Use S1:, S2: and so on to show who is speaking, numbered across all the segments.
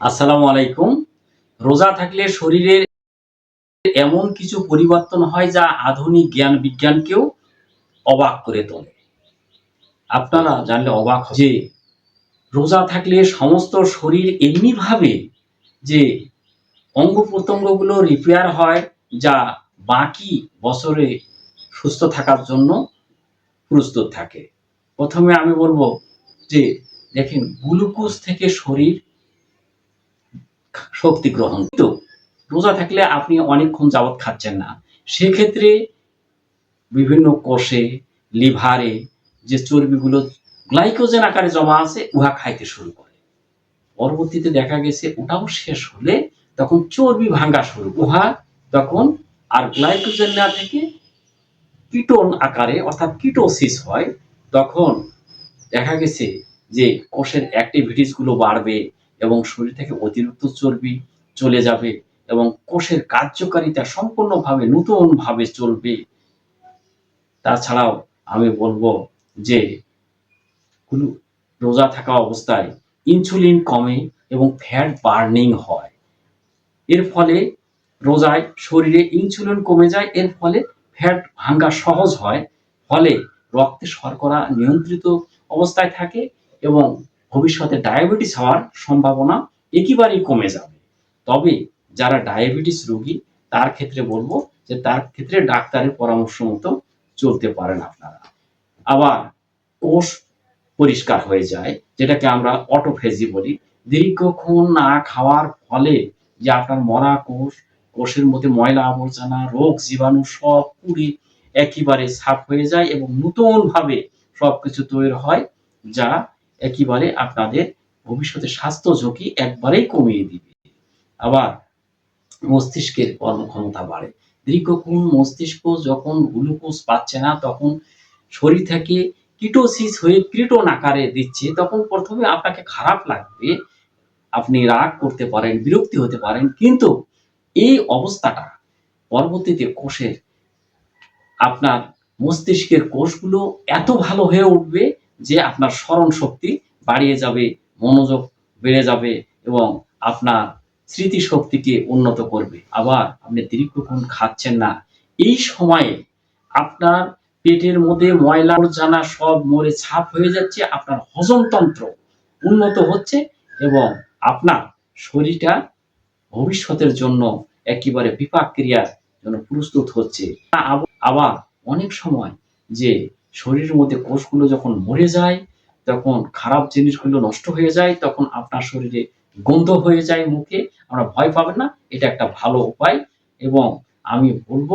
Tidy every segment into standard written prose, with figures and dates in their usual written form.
S1: আসসালামু আলাইকুম। রোজা থাকলে শরীরের এমন কিছু পরিবর্তন হয় যা আধুনিক জ্ঞান বিজ্ঞানকেও অবাক করে তোলে। আপনারা জানলে অবাক যে রোজা থাকলে সমস্ত শরীর এমনিভাবে যে অঙ্গ-প্রত্যঙ্গগুলো রিপেয়ার হয় যা বাকি বছরে সুস্থ থাকার জন্য প্রস্তুত থাকে। ১ম এ আমি বলব যে দেখেন গ্লুকোজ থেকে শরীর শক্তি গ্রহণ তো রোজা থাকলে আপনি অনেকক্ষণ যাবৎ খাচ্ছেন না। সেক্ষেত্রে বিভিন্ন কোষে, লিভারে যে চর্বিগুলো গ্লাইকোজেন আকারে জমা আছে উহা খাইতে শুরু করে। পরবর্তীতে দেখা গেছে ওটাও শেষ হলে তখন চর্বি ভাঙ্গা শুরু উহা তখন আর গ্লাইকোজেন না থেকে কিটোন আকারে অর্থাৎ কিটোসিস হয়। তখন দেখা গেছে যে কোষের অ্যাক্টিভিটিস গুলো বাড়বে এবং শরীর থেকে অতিরিক্ত চর্বি চলে যাবে এবং কোষের কার্যকারিতা সম্পূর্ণভাবে নতুনভাবে চলবে। তাছাড়াও আমি বলবো যে রোজা থাকা অবস্থায় ইনসুলিন কমে এবং ফ্যাট বার্নিং হয়। এর ফলে রোজায় শরীরে ইনসুলিন কমে যায়, এর ফলে ফ্যাট ভাঙ্গা সহজ হয়, ফলে রক্তে শর্করা নিয়ন্ত্রিত অবস্থায় থাকে এবং ভবিষ্যতে ডায়াবেটিস হওয়ার সম্ভাবনা একেবারেই কমে যাবে। তবে যারা ডায়াবেটিস রোগী তার ক্ষেত্রে বলবো যে তার ক্ষেত্রে ডাক্তারের পরামর্শ মতো চলতে পারেন আপনারা। আবার কোষ পরিষ্কার হয়ে যায়, যেটাকে আমরা অটোফেজি বলি। দীর্ঘক্ষণ না খাওয়ার ফলে যে আপনার মরা কোষ, কোষের মধ্যে ময়লা আবর্জনা, রোগ জীবাণু সব পুড়ে একেবারে সাফ হয়ে যায় এবং নতুনভাবে সবকিছু তৈরি হয়, যা একেবারে আপনাদের ভবিষ্যতে স্বাস্থ্য ঝুঁকি একবারেই কমিয়ে দিবে। আবার মস্তিষ্কের কর্মক্ষমতা বাড়ে। দীর্ঘক্ষণ মস্তিষ্ক যখন গ্লুকোজ পাচ্ছে না তখন শরীর থেকে কিটোসিস হয়ে ক্রিটোন আকারে দিচ্ছে, তখন ১ম এ আপনাকে খারাপ লাগবে। আপনি রাগ করতে পারেন, বিরক্তি হতে পারেন। কিন্তু এই অবস্থাটা পরবর্তীতে কোষের আপনার মস্তিষ্কের কোষগুলো এত ভালো হয়ে উঠবে যে আপনার স্মরণ শক্তি বাড়িয়ে যাবে, মনোযোগ বেড়ে যাবে এবং আপনার স্মৃতিশক্তিকে উন্নত করবে। আবার আপনি দীর্ঘক্ষণ খাচ্ছেন না। এই সময়ে আপনার পেটের মধ্যে ময়লা আবর্জনা সব মরে ছাপ হয়ে যাচ্ছে, আপনার হজমতন্ত্র উন্নত হচ্ছে এবং আপনার শরীরটা ভবিষ্যতের জন্য একেবারে বিপাক ক্রিয়ার জন্য প্রস্তুত হচ্ছে। আবার অনেক সময় যে শরীরের মধ্যে কোষগুলো যখন মরে যায়, তখন খারাপ জিনিসগুলো নষ্ট হয়ে যায়, তখন আপনার শরীরে গন্ধ হয়ে যায় মুখে। আমরা ভয় পাবেন না। এটা একটা ভালো উপায় এবং আমি বলব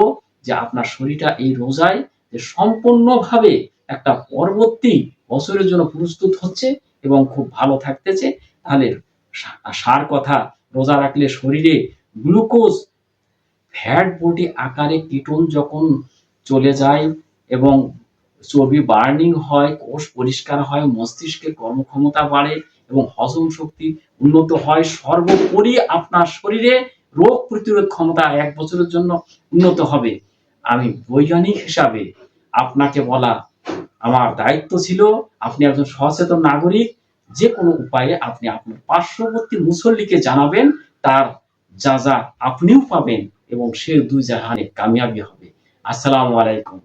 S1: যে আপনার শরীরটা এই রোজায় যে সম্পূর্ণভাবে একটা পরবর্তী বছরের জন্য প্রস্তুত হচ্ছে এবং খুব ভালো থাকতেছে। তাহলে সার কথা, রোজা রাখলে শরীরে গ্লুকোজ ফ্যাট বডি আকারে কিটোন যখন চলে যায় এবং চর্বি বার্নিং হয়, কোষ পরিষ্কার হয়, মস্তিষ্কের কর্মক্ষমতা বাড়ে এবং হজম শক্তি উন্নত হয়। সর্বোপরি আপনার শরীরে রোগ প্রতিরোধ ক্ষমতা ১ বছরের জন্য উন্নত হবে। আমি বৈজ্ঞানিক হিসাবে আপনাকে বলা আমার দায়িত্ব ছিল, আপনি একজন সচেতন নাগরিক। যেকোনো উপায়ে আপনি আপনার পার্শ্ববর্তী মুসল্লিকে জানাবেন, তার যা আপনিও পাবেন এবং সে ২ জাহানে কামিয়াবি হবে। আসসালামু আলাইকুম।